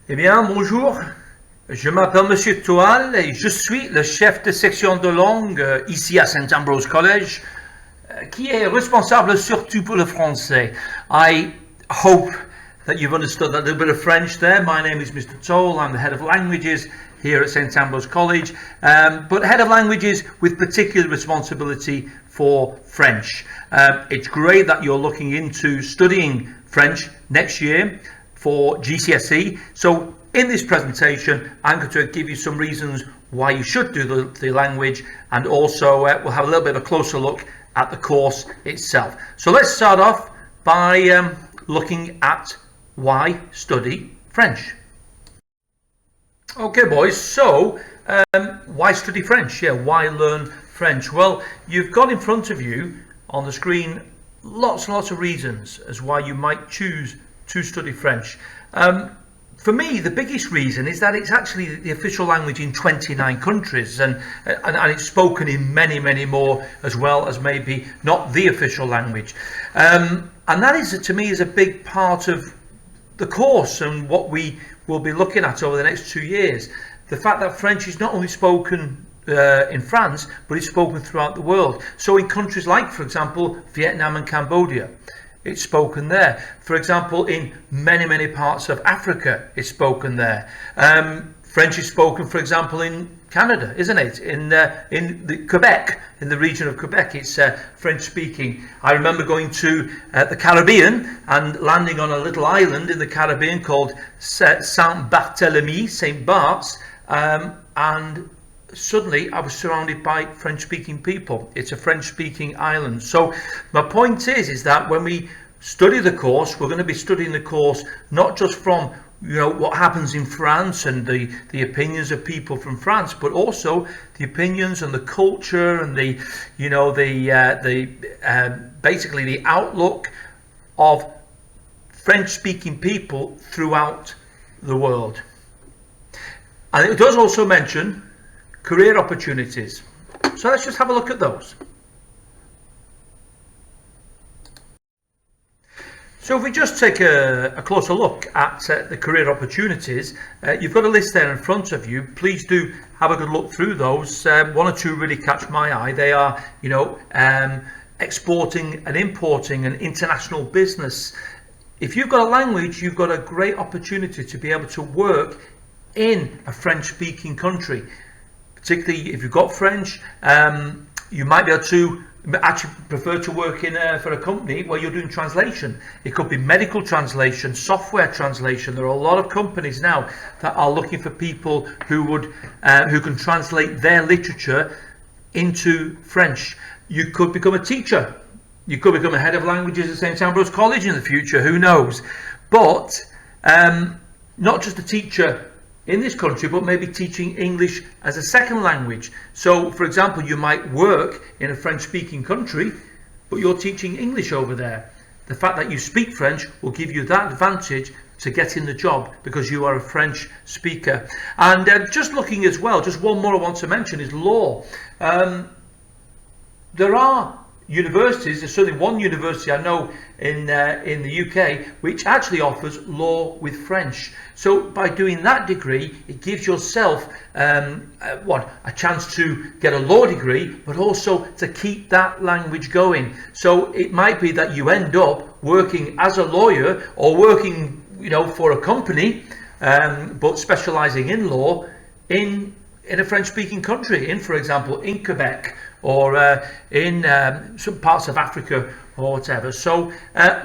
Eh bien, bonjour, je m'appelle Monsieur Toal et je suis le chef de section de langue ici à St. Ambrose College, qui est responsable surtout pour le français. I hope that you've understood that little bit of French there. My name is Mr. Toal, I'm the head of languages here at St. Ambrose College, but head of languages with particular responsibility for French. It's great that you're looking into studying French next year for GCSE. So in this presentation, I'm going to give you some reasons why you should do the language, and also we'll have a little bit of a closer look at the course itself. So let's start off by looking at why study French. Okay boys, so why study French? Yeah, why learn French? Well, you've got in front of you on the screen lots and lots of reasons as why you might choose to study French. For me, the biggest reason is that it's actually the official language in 29 countries, and it's spoken in many more as well as maybe not the official language. And that is, to me, is a big part of the course and what we will be looking at over the next 2 years. The fact that French is not only spoken in France, but it's spoken throughout the world. So in countries like, for example, Vietnam and Cambodia, it's spoken there. For example, in many parts of Africa, it's spoken there. French is spoken, for example, in Canada, isn't it? In the Quebec, in the region of Quebec, it's French speaking. I remember going to the Caribbean and landing on a little island in the Caribbean called Saint Barthélemy, St. Bart's, and suddenly I was surrounded by French-speaking people. It's a French-speaking island. So my point is that when we study the course, we're going to be studying the course not just from what happens in France and the opinions of people from France, but also the opinions and the culture and basically the outlook of French-speaking people throughout the world. And it does also mention career opportunities. So let's just have a look at those. So if we just take a closer look at the career opportunities, you've got a list there in front of you. Please do have a good look through those. One or two really catch my eye. They are, exporting and importing and international business. If you've got a language, you've got a great opportunity to be able to work in a French-speaking country. Particularly if you've got French, you might be able to actually prefer to work for a company where you're doing translation. It could be medical translation, software translation. There are a lot of companies now that are looking for people who can translate their literature into French. You could become a teacher. You could become a head of languages at St. Ambrose College in the future. Who knows? But not just a teacher in this country, but maybe teaching English as a second language. So for example, you might work in a French-speaking country, but you're teaching English over there. The fact that you speak French will give you that advantage to get in the job because you are a French speaker. And just looking as well, just one more I want to mention is law. There are universities, there's certainly one university I know in the UK which actually offers law with French. So by doing that degree, it gives yourself a chance to get a law degree, but also to keep that language going. So it might be that you end up working as a lawyer or working for a company, but specializing in law in a French-speaking country, for example, in Quebec, or in some parts of Africa or whatever. So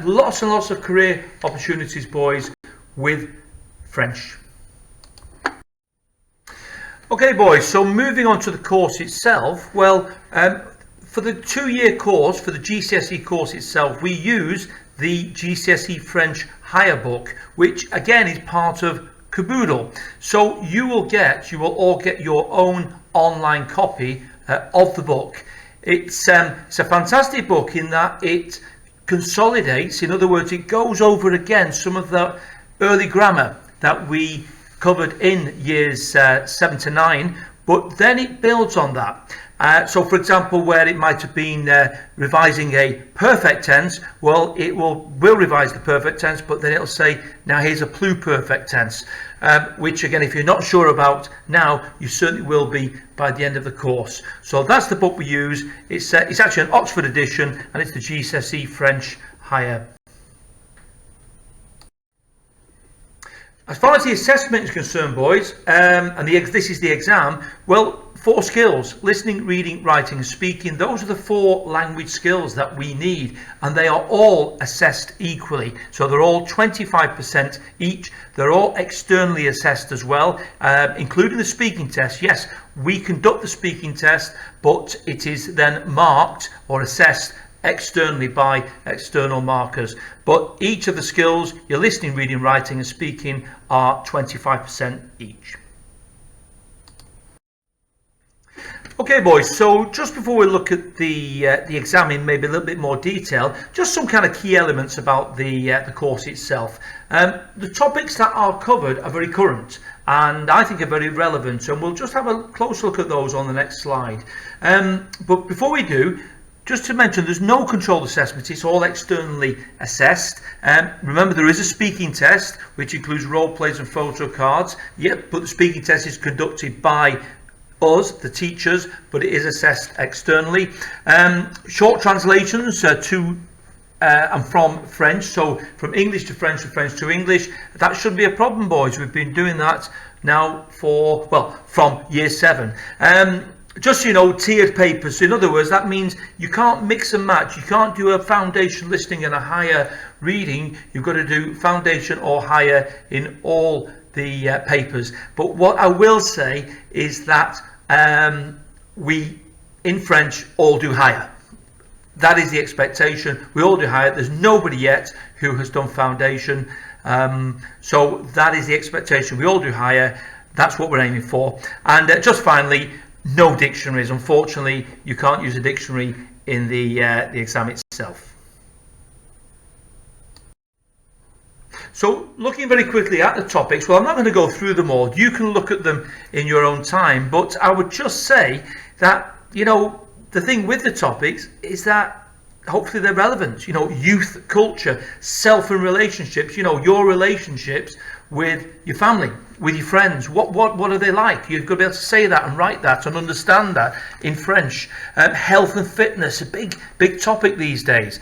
lots and lots of career opportunities, boys, with French. Okay boys, so moving on to the course itself. Well, for the 2-year course, for the GCSE course itself, we use the GCSE French higher book, which again is part of Caboodle. So you will all get your own online copy of the book. It's a fantastic book in that it consolidates, in other words, it goes over again some of the early grammar that we covered in years 7 to 9, but then it builds on that. So for example, where it might have been revising a perfect tense, well, it will revise the perfect tense, but then it'll say, now here's a pluperfect tense, which again, if you're not sure about now, you certainly will be by the end of the course. So that's the book we use. It's actually an Oxford edition, and it's the GCSE French Higher. As far as the assessment is concerned, boys, and this is the exam, well, 4 skills: listening, reading, writing and speaking. Those are the 4 language skills that we need, and they are all assessed equally. So they're all 25% each. They're all externally assessed as well, including the speaking test. Yes, we conduct the speaking test, but it is then marked or assessed externally by external markers. But each of the skills, your listening, reading, writing and speaking, are 25% each. Okay, boys, so just before we look at the exam in maybe a little bit more detail, just some kind of key elements about the course itself. The topics that are covered are very current and I think are very relevant, and we'll just have a close look at those on the next slide. But before we do, just to mention, there's no controlled assessment. It's all externally assessed. Remember, there is a speaking test, which includes role plays and photo cards. Yep, but the speaking test is conducted by us, the teachers, but it is assessed externally. Short translations to and from French, so from English to French and French to English. That shouldn't be a problem, boys. We've been doing that now from year 7. Just so you know, tiered papers. In other words, that means you can't mix and match. You can't do a foundation listening and a higher reading. You've got to do foundation or higher in all the papers. But what I will say is that we, in French, all do higher. That is the expectation. We all do higher. There's nobody yet who has done foundation. So that is the expectation. We all do higher. That's what we're aiming for. And just finally, no dictionaries. Unfortunately, you can't use a dictionary in the exam itself. So looking very quickly at the topics, well, I'm not going to go through them all. You can look at them in your own time, but I would just say that, you know, the thing with the topics is that hopefully they're relevant. You know, youth, culture, self and relationships, you know, your relationships with your family, with your friends. What are they like? You've got to be able to say that and write that and understand that in French. Health and fitness, a big topic these days.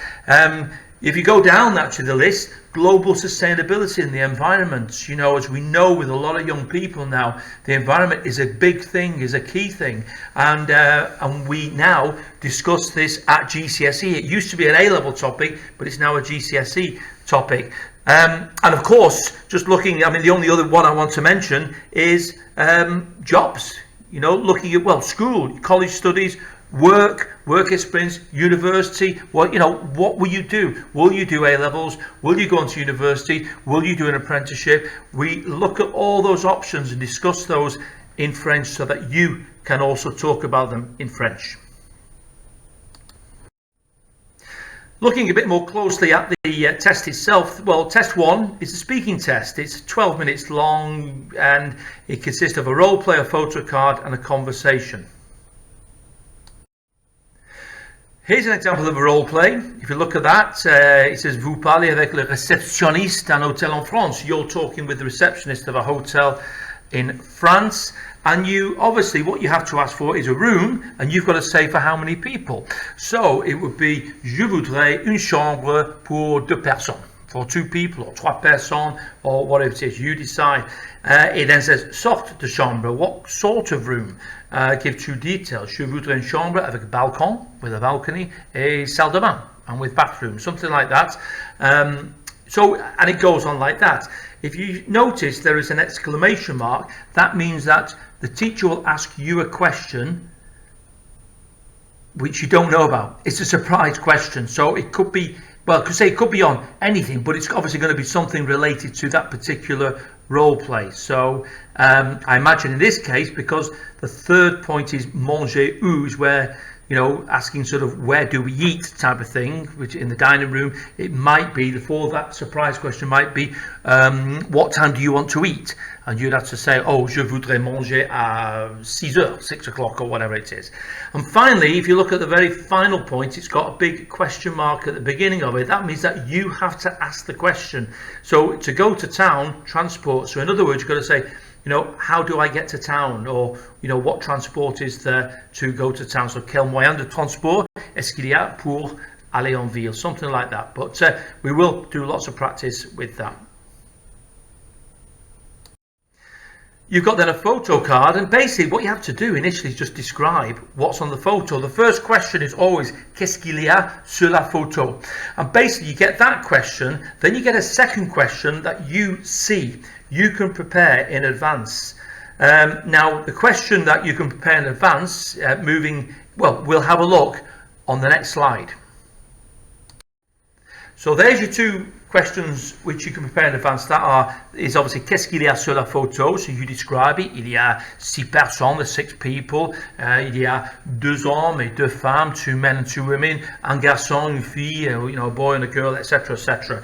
If you go down actually the list, global sustainability and the environment. You know, as we know with a lot of young people now, the environment is a big thing, is a key thing, and we now discuss this at GCSE. It used to be an A-level topic, but it's now a GCSE topic. And of course, just looking, I mean, the only other one I want to mention is jobs. You know, looking at, well, school, college studies, work experience, university. What will you do? Will you do A-levels? Will you go on to university? Will you do an apprenticeship? We look at all those options and discuss those in French so that you can also talk about them in French. Looking a bit more closely at the test itself, well, test 1 is a speaking test. It's 12 minutes long and it consists of a role play, a photo card and a conversation. Here's an example of a role play. If you look at that, it says "Vous parlez avec le réceptionniste d'un hôtel en France." You're talking with the receptionist of a hotel in France, and you obviously what you have to ask for is a room, and you've got to say for how many people. So it would be "Je voudrais une chambre pour 2 personnes." For 2 people, or 3 personnes, or whatever it is, you decide. It then says sorte de chambre, what sort of room? Give 2 details. Je voudrais une chambre avec balcon, with a balcony, et salle de bain, and with bathroom, something like that. And it goes on like that. If you notice there is an exclamation mark, that means that the teacher will ask you a question which you don't know about. It's a surprise question, so it could be, well, it could be on anything, but it's obviously going to be something related to that particular role play. So I imagine in this case, because the third point is manger où, is where asking sort of where do we eat type of thing, which in the dining room, it might be, before that surprise question might be, what time do you want to eat? And you'd have to say, oh, je voudrais manger à 6 heures, 6 o'clock, or whatever it is. And finally, if you look at the very final point, it's got a big question mark at the beginning of it. That means that you have to ask the question. So to go to town, transport. So in other words, you've got to say, how do I get to town? Or, what transport is there to go to town? So, quel moyen de transport est-ce qu'il y a pour aller en ville? Something like that. But we will do lots of practice with that. You've got then a photo card, and basically what you have to do initially is just describe what's on the photo. The first question is always qu'est-ce qu'il y a sur la photo? And basically you get that question, then you get a second question that you see. You can prepare in advance. Now the question that you can prepare in advance, we'll have a look on the next slide. So there's your two questions which you can prepare in advance. Is obviously qu'est-ce qu'il y a sur la photo? So you describe it. Il y a 6 personnes, there's 6 people. Il y a 2 hommes et 2 femmes, 2 men and 2 women, un garçon, une fille, a boy and a girl, etc., etc.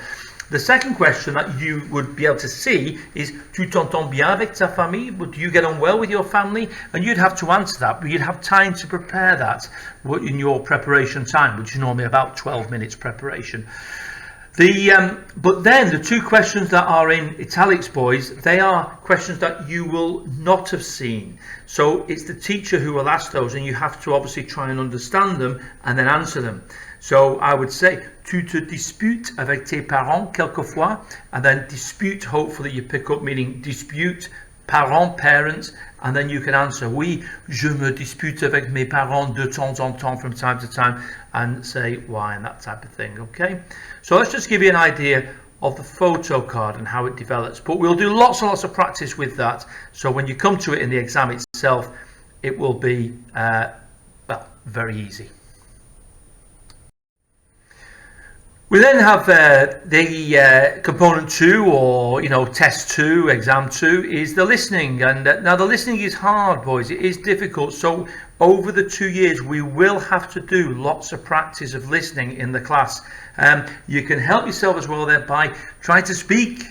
The second question that you would be able to see is, tu t'entends bien avec ta famille? Do you get on well with your family? And you'd have to answer that, but you'd have time to prepare that in your preparation time, which is normally about 12 minutes preparation. But then the two questions that are in italics, boys, they are questions that you will not have seen. So it's the teacher who will ask those, and you have to obviously try and understand them and then answer them. So I would say, tu te disputes avec tes parents quelquefois, and then dispute, hopefully you pick up meaning dispute, parents, parents, and then you can answer, oui, je me dispute avec mes parents de temps en temps, from time to time, and say why and that type of thing, okay? So let's just give you an idea of the photo card and how it develops, but we'll do lots and lots of practice with that, so when you come to it in the exam itself, it will be, very easy. We then have the component 2, or test 2, exam 2, is the listening. And now the listening is hard, boys. It is difficult. So over the 2 years, we will have to do lots of practice of listening in the class. You can help yourself as well there by trying to speak.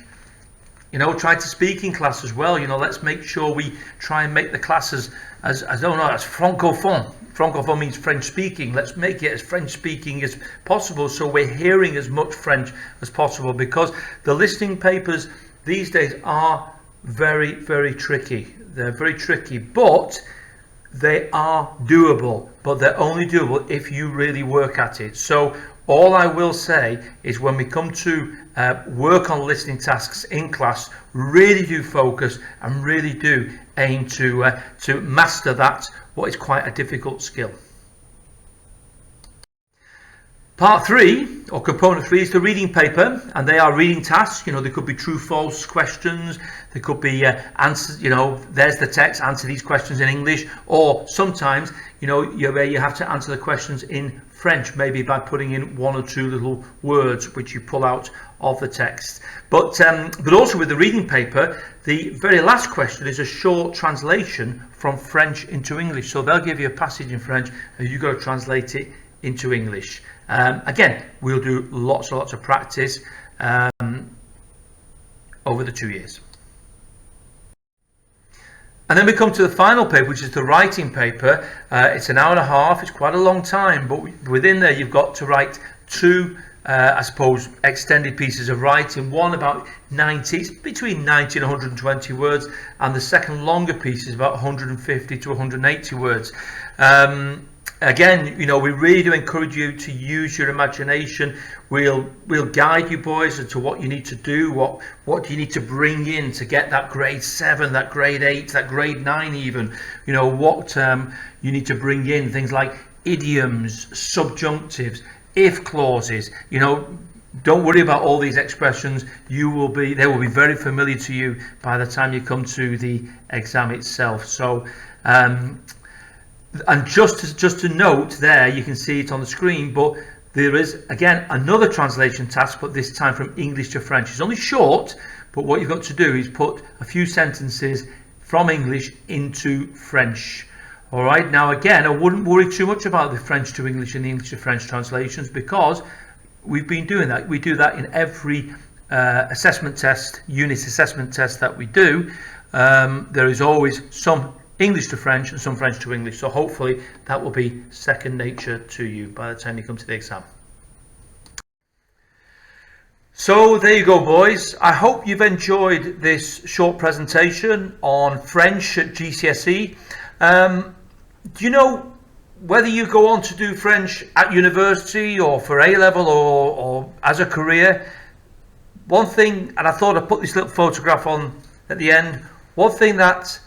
Try to speak in class as well. Let's make sure we try and make the classes as francophone. Francophone means French speaking. Let's make it as French speaking as possible, so we're hearing as much French as possible, because the listening papers these days are very, very tricky. They're very tricky, but they are doable, but they're only doable if you really work at it. So all I will say is, when we come to work on listening tasks in class, really do focus and really do aim to master that, what is quite a difficult skill. Part 3, or component 3, is the reading paper, and they are reading tasks. They could be true, false questions. They could be answers. There's the text. Answer these questions in English, or sometimes you have to answer the questions in French, maybe by putting in 1 or 2 little words which you pull out of the text. But also with the reading paper, the very last question is a short translation from French into English. So they'll give you a passage in French, and you've got to translate it into English. Again, we'll do lots and lots of practice over the 2 years. And then we come to the final paper, which is the writing paper. It's an hour and a half. It's quite a long time, but within there you've got to write 2 I suppose extended pieces of writing, one about 90, between 90 and 120 words, and the second longer piece is about 150 to 180 words. Again, we really do encourage you to use your imagination. We'll guide you, boys, as to what you need to do, what do you need to bring in to get that grade 7, that grade 8, that grade 9 even. What you need to bring in, things like idioms, subjunctives, if clauses. Don't worry about all these expressions. They will be very familiar to you by the time you come to the exam itself. So and just to note there, you can see it on the screen, but there is again another translation task, but this time from English to French. It's only short, but what you've got to do is put a few sentences from English into French. All right, now again, I wouldn't worry too much about the French to English and the English to French translations, because we've been doing that. We do that in every assessment test, unit assessment test that we do. There is always some English to French and some French to English, so hopefully that will be second nature to you by the time you come to the exam. So there you go, boys. I hope you've enjoyed this short presentation on French at GCSE. Do you know whether you go on to do French at university or for A-level or as a career? One thing, and I thought I'd put this little photograph on at the end, one thing that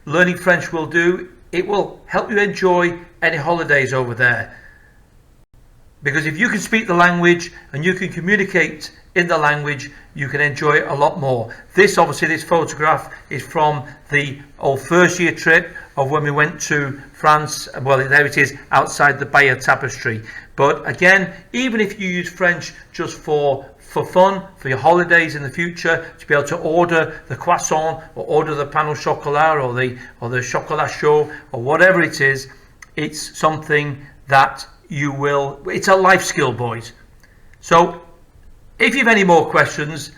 learning French will do, it will help you enjoy any holidays over there. Because if you can speak the language and you can communicate in the language, you can enjoy it a lot more. This photograph is from the old first year trip of when we went to France. Well, there it is outside the Bayeux Tapestry. But again, even if you use French just for fun, for your holidays in the future, to be able to order the croissant or order the pain au chocolat or the chocolat chaud or whatever it is, it's something that you will, it's a life skill, boys. So if you have any more questions,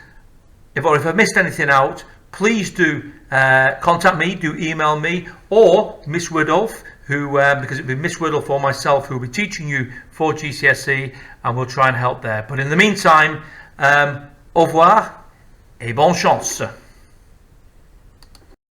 if I missed anything out, please do contact me, do email me, or Miss Woodolph, who because it'll be Miss Woodolph or myself who will be teaching you for GCSE, and we'll try and help there. But in the meantime, au revoir et bonne chance.